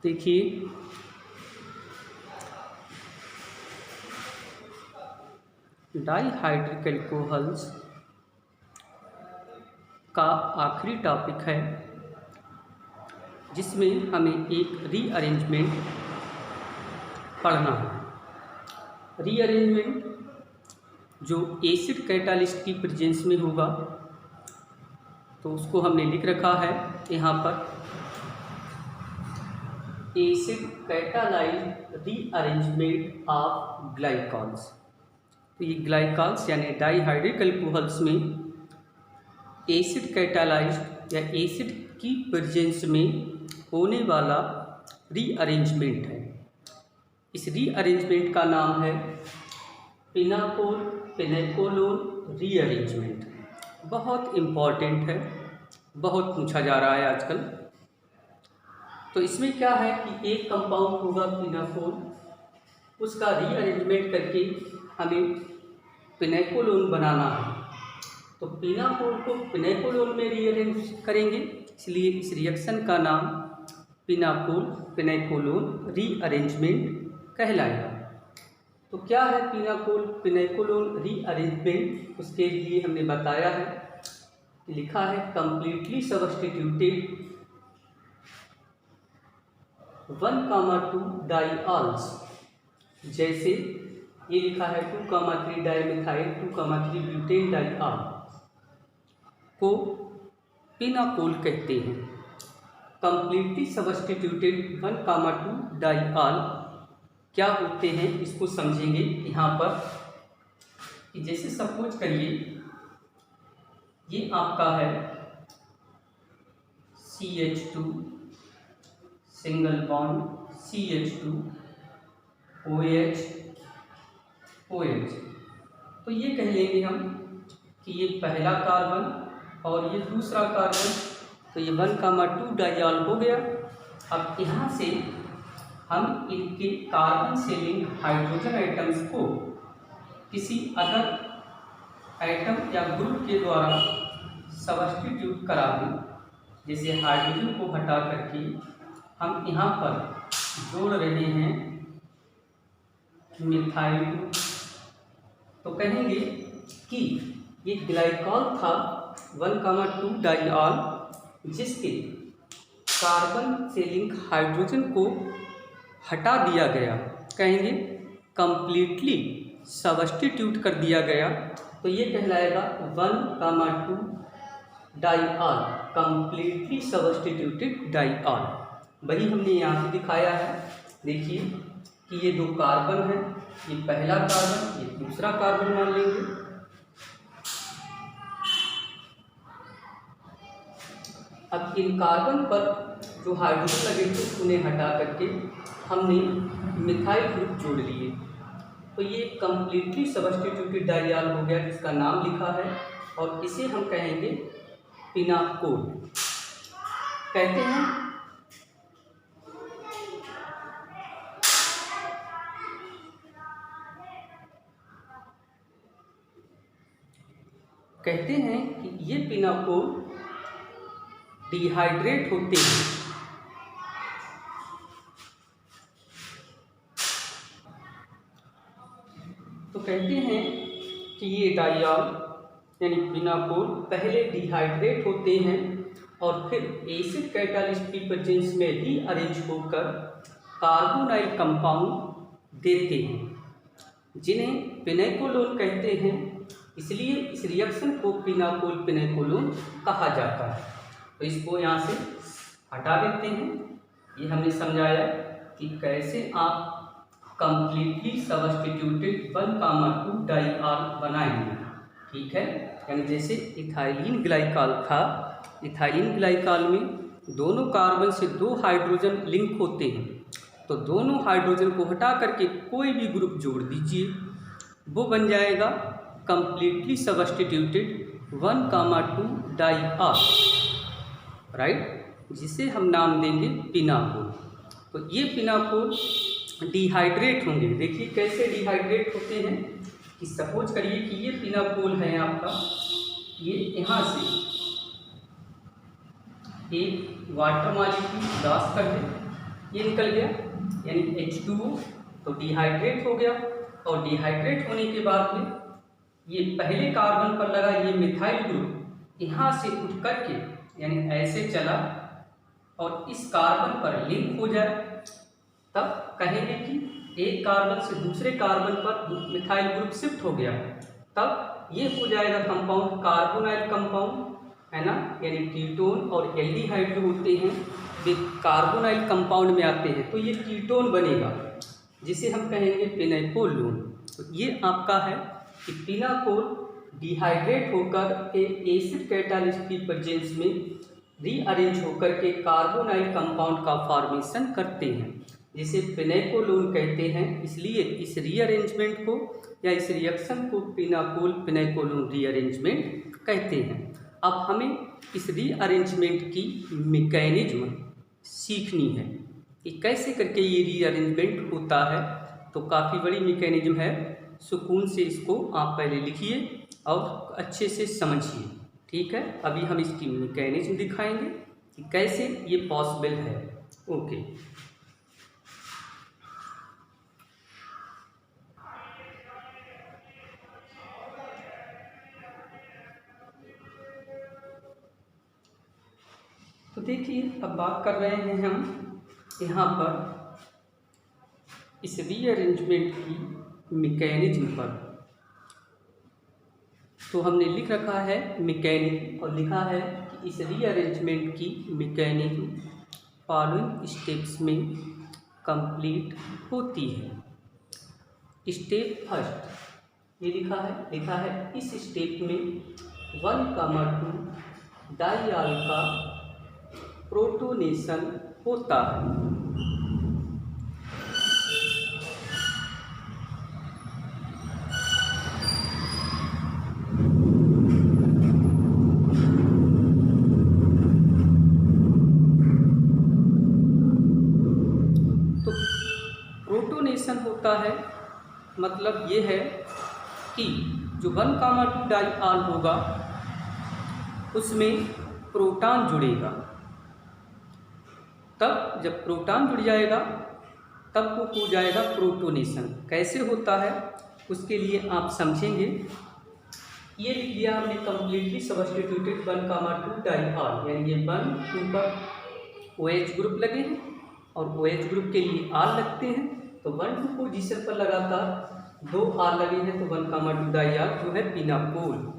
देखिए dihydric alcohols का आखिरी टॉपिक है जिसमें हमें एक रीअरेंजमेंट पढ़ना है। रीअरेंजमेंट जो एसिड कैटालिस्ट की प्रेजेंस में होगा, तो उसको हमने लिख रखा है यहाँ पर, acid catalysed rearrangement of glycols. तो ये ग्लाइकॉल्स यानी डाइहाइड्रिक अल्कोहल्स में एसिड कैटालाइज्ड या एसिड की प्रेजेंस में होने वाला रीअरेंजमेंट है। इस रीअरेंजमेंट का नाम है पिनाकोल पिनेकोलोन रीअरेंजमेंट। बहुत इम्पॉर्टेंट है, बहुत पूछा जा रहा है आजकल। तो इसमें क्या है कि एक कंपाउंड होगा पिनाकोल, उसका रीअरेंजमेंट करके हमें पिनेकोलोन बनाना है। तो पिनाकोल को पिनेकोलोन में रीअरेंज करेंगे, इसलिए इस रिएक्शन का नाम पिनाकोल पिनेकोलोन रीअरेंजमेंट कहलाएगा। तो क्या है पिनाकोल पिनेकोलोन रीअरेंजमेंट? उसके लिए हमने बताया है, लिखा है कंप्लीटली सब्स्टिट्यूटेड 1,2 डाइऑल्स। जैसे ये लिखा है 2,3 डाइमिथाइल 2,3 ब्यूटेन डाइऑल को पिनाकोल कहते हैं। कंप्लीटली सब्स्टिट्यूटेड 1,2 डाइऑल क्या होते हैं इसको समझेंगे यहाँ पर। कि जैसे सपोज करिए ये आपका है CH2 single bond CH2 OH। तो ये कह लेंगे हम कि ये पहला कार्बन और ये दूसरा कार्बन, तो ये 1,2 डाइऑल हो गया। अब यहाँ से हम इनके कार्बन से लिंक हाइड्रोजन आइटम्स को किसी अदर आइटम या ग्रुप के द्वारा सब्स्टिट्यूट करा दें। जैसे हाइड्रोजन को हटा करके हम यहाँ पर जोड़ रहे हैं मिथाइल 2। तो कहेंगे कि ये ग्लाइकॉल था 1,2 डाइऑल, जिसके कार्बन से लिंक हाइड्रोजन को हटा दिया गया, कहेंगे कंप्लीटली सब्स्टिट्यूट कर दिया गया। तो ये कहलाएगा 1,2 डाइऑल, कंप्लीटली सब्स्टिट्यूटेड डाइऑल। वही हमने यहाँ पे दिखाया है। देखिए कि ये दो कार्बन है, ये पहला कार्बन ये दूसरा कार्बन मान लेंगे। अब इन कार्बन पर जो हाइड्रोजन लगे थे उन्हें हटा करके हमने मिथाइल ग्रुप जोड़ लिए। तो ये कंप्लीटली सब्स्टिट्यूटेड डाइऑल हो गया, जिसका नाम लिखा है, और इसे हम कहेंगे पिनाकोल कहते हैं। कहते हैं कि ये पिनाकोल डिहाइड्रेट होते हैं। तो कहते हैं कि ये डाइऑल यानी पिनाकोल पहले डिहाइड्रेट होते हैं और फिर एसिड कैटालिस्ट की प्रेजेंस में रीअरेंज होकर कार्बोनाइल कंपाउंड देते हैं, जिन्हें पिनेकोलोन कहते हैं। इसलिए इस रिएक्शन को पिनाकोल पिनेकोलोन कहा जाता है। तो इसको यहाँ से हटा देते हैं। ये हमने समझाया कि कैसे आप कंप्लीटली सब्स्टिट्यूटेड 1,2 डाइऑल बनाएंगे। ठीक है, यानी जैसे इथाइलिन ग्लाइकॉल था, इथाइलिन ग्लाइकॉल में दोनों कार्बन से 2 हाइड्रोजन लिंक होते हैं। तो दोनों हाइड्रोजन को हटा करके कोई भी ग्रुप जोड़ दीजिए, वो बन जाएगा कंप्लीटली सब्स्टिट्यूटेड 1,2 डाइऑल, राइट, जिसे हम नाम देंगे पिनाकोल। तो ये पिनाकोल डिहाइड्रेट होंगे। देखिए कैसे डिहाइड्रेट होते हैं कि सपोज करिए कि ये पिनाकोल है आपका, ये यहाँ से एक वाटर मॉलिक्यूल क्रॉस कर दे, ये निकल गया, यानी H2O तो डिहाइड्रेट हो गया। और डिहाइड्रेट होने के बाद में ये पहले कार्बन पर लगा ये मिथाइल ग्रुप यहाँ से उठ करके यानी ऐसे चला और इस कार्बन पर लिंक हो जाए, तब कहेंगे कि एक कार्बन से दूसरे कार्बन पर मिथाइल ग्रुप शिफ्ट हो गया, तब ये हो जाएगा कंपाउंड कार्बोनाइल कंपाउंड, है ना। यानी कीटोन और एल्डिहाइड जो होते हैं वे कार्बोनाइल कंपाउंड में आते हैं, तो ये कीटोन बनेगा जिसे हम कहेंगे पिनाकोलोन। तो ये आपका है कि पिनाकोल डिहाइड्रेट होकर के एसिड कैटालिस्ट की प्रेजेंस में रीअरेंज होकर के कार्बोनाइल कंपाउंड का फॉर्मेशन करते हैं, जिसे पिनाकोलोन कहते हैं। इसलिए इस रीअरेंजमेंट को या इस रिएक्शन को पिनाकोल पिनाकोलोन रीअरेंजमेंट कहते हैं। अब हमें इस रीअरेंजमेंट की मैकेनिज्म सीखनी है कि कैसे करके ये रीअरेंजमेंट होता है। तो काफ़ी बड़ी मैकेनिज्म है, सुकून से इसको आप पहले लिखिए और अच्छे से समझिए, ठीक है। अभी हम इसकी मैकेनिज्म दिखाएंगे कि कैसे ये पॉसिबल है। ओके, तो देखिए अब बात कर रहे हैं हम यहाँ पर इस रीअरेंजमेंट की मैकेनिज्म पर। तो हमने लिख रखा है मैकेनिज्म और लिखा है कि इस रीअरेंजमेंट की मैकेनिज्म फॉलोइंग स्टेप्स में कंप्लीट होती है। स्टेप फर्स्ट ये लिखा है इस स्टेप में 1,2 डाइऑल का प्रोटोनेशन होता है। तो प्रोटोनेशन होता है मतलब ये है कि जो 1,2 डाइऑल होगा उसमें प्रोटॉन जुड़ेगा। तब जब प्रोटॉन जुड़ जाएगा तब वो हो जाएगा प्रोटोनेशन। कैसे होता है उसके लिए आप समझेंगे। ये लिख दिया हमने कंप्लीटली सब्स्टिट्यूटेड 1,2 डाइऑल, यानी ये 1 2 पर OH ग्रुप लगे हैं और OH ग्रुप के लिए R लगते हैं, तो 1 2 पोजीशन पर लगातार 2 R लगे हैं, तो 1,2 डाइऑल जो है पिनाकोल।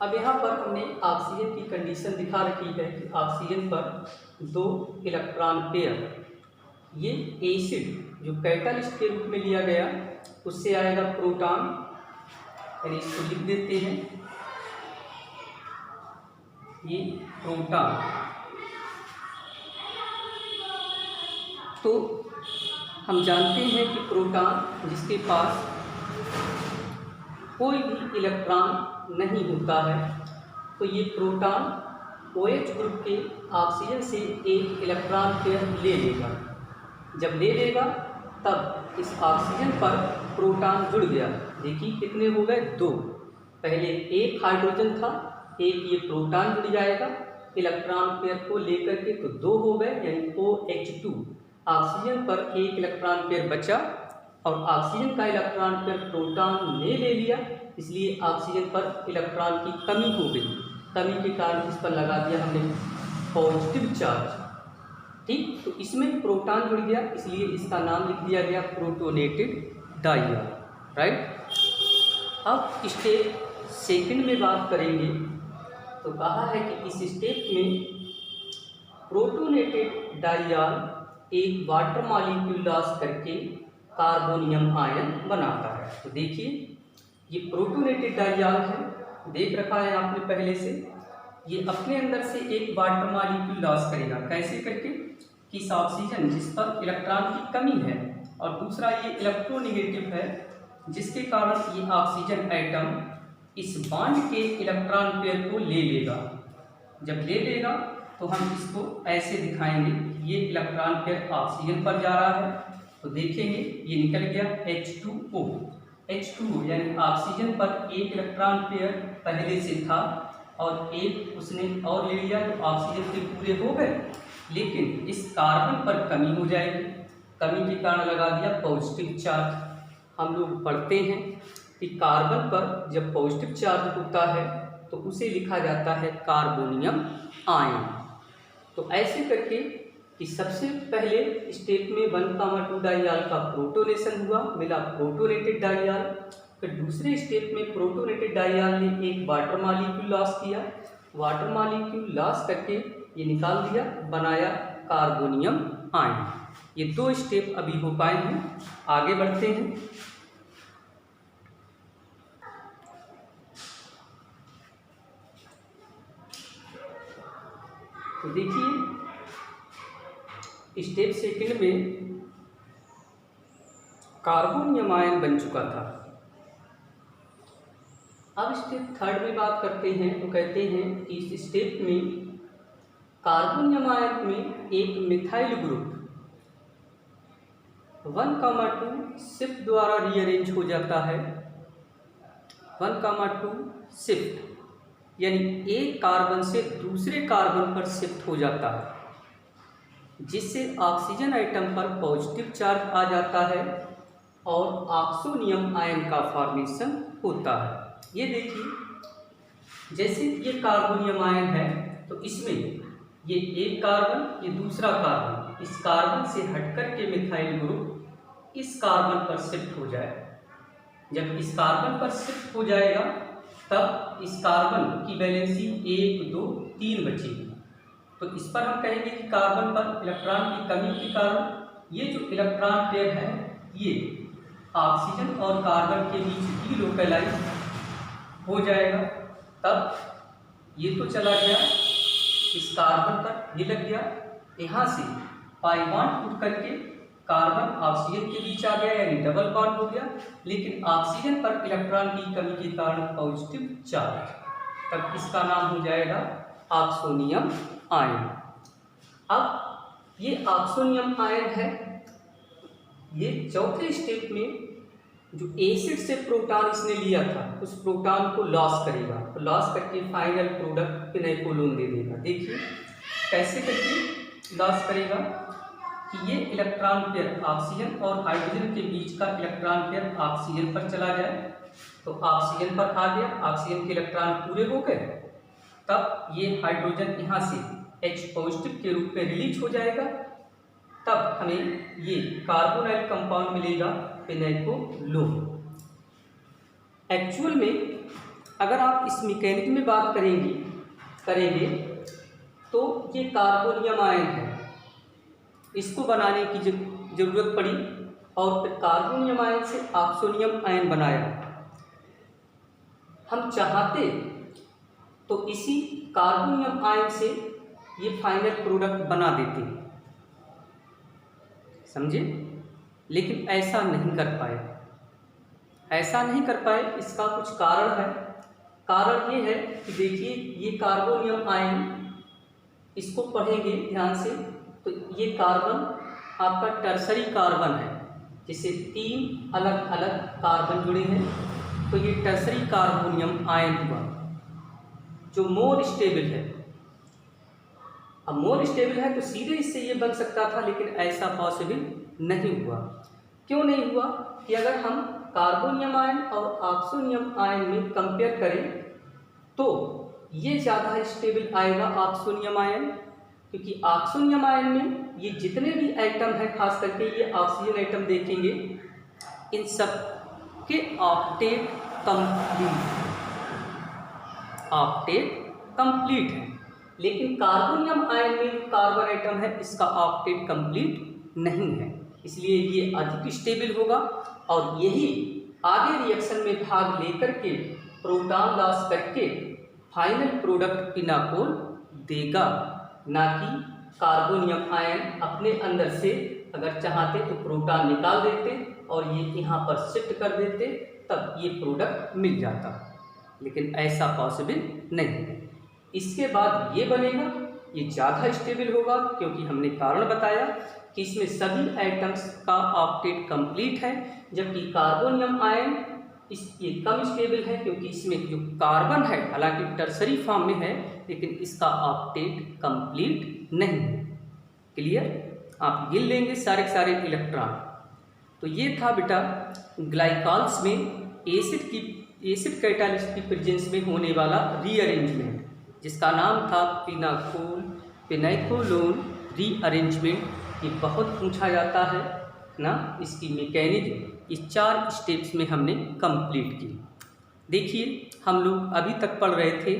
अब यहाँ पर हमने ऑक्सीजन की कंडीशन दिखा रखी है कि ऑक्सीजन पर 2 इलेक्ट्रॉन पेयर, ये एसिड जो कैटालिस्ट के रूप में लिया गया उससे आएगा प्रोटॉन, यानी इसको लिख देते हैं ये प्रोटॉन। तो हम जानते हैं कि प्रोटॉन जिसके पास कोई भी इलेक्ट्रॉन नहीं होता है, तो ये प्रोटॉन OH ग्रुप के ऑक्सीजन से एक इलेक्ट्रॉन पेयर ले लेगा। जब ले लेगा तब इस ऑक्सीजन पर प्रोटॉन जुड़ गया। देखिए कितने हो गए, 2। पहले एक हाइड्रोजन था, एक ये प्रोटॉन जुड़ जाएगा इलेक्ट्रॉन पेयर को लेकर के, तो 2 हो गए, यानी OH2। ऑक्सीजन पर एक इलेक्ट्रॉन पेयर बचा और ऑक्सीजन का इलेक्ट्रॉन पेयर प्रोटॉन ने ले लिया, इसलिए ऑक्सीजन पर इलेक्ट्रॉन की कमी हो गई। कमी के कारण इस पर लगा दिया हमने पॉजिटिव चार्ज, ठीक। तो इसमें प्रोटॉन जुड़ गया, इसलिए इसका नाम लिख दिया गया प्रोटोनेटेड डाइऑल, राइट। अब स्टेप सेकंड में बात करेंगे तो कहा है कि इस स्टेप में प्रोटोनेटेड डाइऑल एक वाटर मॉलिक्यूल लॉस करके कार्बोनियम आयन बनाता है। तो देखिए ये प्रोटोनेटेड डाइऑल है, देख रखा है आपने पहले से। ये अपने अंदर से एक वाटर मॉलिक्यूल लॉस करेगा, कैसे करके कि इस ऑक्सीजन जिस पर इलेक्ट्रॉन की कमी है और दूसरा ये इलेक्ट्रोनेगेटिव है, जिसके कारण ये ऑक्सीजन एटम इस बॉन्ड के इलेक्ट्रॉन पेयर को ले लेगा। जब ले लेगा तो हम इसको ऐसे दिखाएंगे, ये इलेक्ट्रॉन पेयर ऑक्सीजन पर जा रहा है, तो देखेंगे ये निकल गया H2O। H2O यानी ऑक्सीजन पर एक इलेक्ट्रॉन पेयर पहले से था और एक उसने और ले लिया, तो ऑक्सीजन के पूरे हो गए। लेकिन इस कार्बन पर कमी हो जाएगी। कमी के कारण लगा दिया पॉजिटिव चार्ज। हम लोग पढ़ते हैं कि कार्बन पर जब पॉजिटिव चार्ज होता है तो उसे लिखा जाता है कार्बोनियम आयन। तो ऐसे करके कि सबसे पहले स्टेप में 1,2 डाइयाल का प्रोटोनेशन हुआ, मिला प्रोटोनेटेड डाइयाल। फिर दूसरे स्टेप में प्रोटोनेटेड डाइयाल ने एक वाटर मॉलिक्यूल लॉस किया, वाटर मॉलिक्यूल लॉस करके ये निकाल दिया, बनाया कार्बोनियम आयन। ये 2 स्टेप अभी हो पाए हैं। आगे बढ़ते हैं। तो देखिए स्टेप सेकंड में कार्बोनियम आयन बन चुका था। अब स्टेप थर्ड में बात करते हैं तो कहते हैं कि इस स्टेप में कार्बोनियम आयन में एक मिथाइल ग्रुप 1,2 शिफ्ट द्वारा रीअरेंज हो जाता है। 1,2 शिफ्ट यानी एक कार्बन से दूसरे कार्बन पर शिफ्ट हो जाता है, जिससे ऑक्सीजन आइटम पर पॉजिटिव चार्ज आ जाता है और ऑक्सोनियम आयन का फॉर्मेशन होता है। ये देखिए जैसे ये कार्बोनियम आयन है तो इसमें ये एक कार्बन, ये दूसरा कार्बन, इस कार्बन से हटकर के मिथाइल ग्रुप इस कार्बन पर शिफ्ट हो जाए। जब इस कार्बन पर शिफ्ट हो जाएगा तब इस कार्बन की वैलेंसी 1, 2, 3 बचेगी। तो इस पर हम कहेंगे कि कार्बन पर इलेक्ट्रॉन की कमी के कारण ये जो इलेक्ट्रॉन पेयर है ये ऑक्सीजन और कार्बन के बीच डीलोकलाइज हो जाएगा। तब ये तो चला गया, इस कार्बन पर ये लग गया, यहाँ से पाई बॉन्ड टूट करके कार्बन ऑक्सीजन के बीच आ गया यानी डबल बॉन्ड हो गया। लेकिन ऑक्सीजन पर इलेक्ट्रॉन की कमी के कारण पॉजिटिव चार्ज, तब इसका नाम हो जाएगा ऑक्सोनियम आयन। अब ये ऑक्सोनियम आयन है, ये चौथे स्टेप में जो एसिड से प्रोटॉन इसने लिया था उस प्रोटॉन को लॉस करेगा, तो लॉस करके फाइनल प्रोडक्ट फिनाइकोलोन दे देगा। देखिए कैसे करके लॉस करेगा कि ये इलेक्ट्रॉन पेयर ऑक्सीजन और हाइड्रोजन के बीच का इलेक्ट्रॉन पेयर ऑक्सीजन पर चला जाए, तो ऑक्सीजन पर आ गया, ऑक्सीजन के इलेक्ट्रॉन पूरे हो गए, तब ये हाइड्रोजन यहाँ से H पॉजिटिव के रूप में रिलीज हो जाएगा। तब हमें ये कार्बोनाइल कंपाउंड मिलेगा फिनाइकोलोन। एक्चुअल में अगर आप इस मैकेनिज्म में बात करेंगे तो ये कार्बोनियम आयन है, इसको बनाने की जरूरत पड़ी और फिर कार्बोनियम आयन से ऑक्सोनियम आयन बनाया। हम चाहते तो इसी कार्बोनियम आयन से ये फाइनल प्रोडक्ट बना देते, समझे, लेकिन ऐसा नहीं कर पाए। ऐसा नहीं कर पाए, इसका कुछ कारण है। कारण ये है कि देखिए ये कार्बोनियम आयन, इसको पढ़ेंगे ध्यान से, तो ये कार्बन आपका टर्सरी कार्बन है, जिसे 3 अलग अलग कार्बन जुड़े हैं, तो ये टर्सरी कार्बोनियम आयन हुआ जो मोर स्टेबल है। अब मोर स्टेबल है तो सीधे इससे ये बन सकता था, लेकिन ऐसा पॉसिबल नहीं हुआ। क्यों नहीं हुआ कि अगर हम कार्बोनियम आयन और ऑक्सोनियम आयन में कंपेयर करें तो ये ज़्यादा स्टेबल आएगा ऑक्सोनियम आयन, क्योंकि ऑक्सोनियम आयन में ये जितने भी एटम हैं, खास करके ये ऑक्सीजन एटम देखेंगे, इन सब के ऑक्टेट कंप्लीट है। लेकिन कार्बोनियम आयन में जो कार्बन एटम है इसका ऑक्टेट कंप्लीट नहीं है, इसलिए ये अधिक स्टेबल होगा और यही आगे रिएक्शन में भाग लेकर के प्रोटॉन लॉस करके फाइनल प्रोडक्ट फिनाकोल देगा, ना कि कार्बोनियम आयन अपने अंदर से अगर चाहते तो प्रोटॉन निकाल देते और ये यहाँ पर शिफ्ट कर देते, तब ये प्रोडक्ट मिल जाता, लेकिन ऐसा पॉसिबल नहीं है। इसके बाद ये बनेगा, ये ज़्यादा स्टेबल होगा, क्योंकि हमने कारण बताया कि इसमें सभी एटम्स का ऑक्टेट कंप्लीट है, जबकि कार्बोनियम आयन ये कम स्टेबल है, क्योंकि इसमें जो कार्बन है हालांकि टर्सरी फॉर्म में है, लेकिन इसका ऑक्टेट कंप्लीट नहीं है। क्लियर। आप गिन लेंगे सारे के सारे इलेक्ट्रॉन। तो ये था बेटा ग्लाइकॉल्स में एसिड कैटालिस्ट की प्रेजेंस में होने वाला रीअरेंजमेंट, जिसका नाम था फिनाइकोलोन रीअरेंजमेंट। ये बहुत पूछा जाता है ना। इसकी मैकेनिज्म इस 4 स्टेप्स में हमने कंप्लीट की। देखिए हम लोग अभी तक पढ़ रहे थे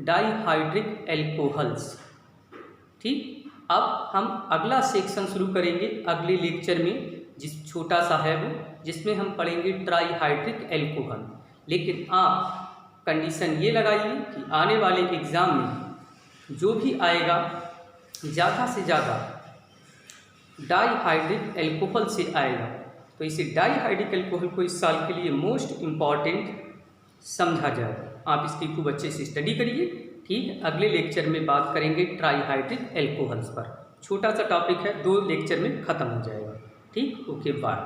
डाइहाइड्रिक एल्कोहल्स, ठीक। अब हम अगला सेक्शन शुरू करेंगे अगले लेक्चर में, जिस छोटा सा है वो, जिसमें हम पढ़ेंगे ट्राइहाइड्रिक एल्कोहल। लेकिन आप कंडीशन ये लगाइए कि आने वाले एग्ज़ाम में जो भी आएगा ज़्यादा से ज़्यादा डाइहाइड्रिक एल्कोहल से आएगा। तो इसे डाइहाइड्रिक एल्कोहल को इस साल के लिए मोस्ट इम्पॉर्टेंट समझा जाए। आप इसकी खूब अच्छे से स्टडी करिए, ठीक। अगले लेक्चर में बात करेंगे ट्राइहाइड्रिक एल्कोहल्स पर। छोटा सा टॉपिक है, 2 लेक्चर में ख़त्म हो जाएगा, ठीक। Okay bye.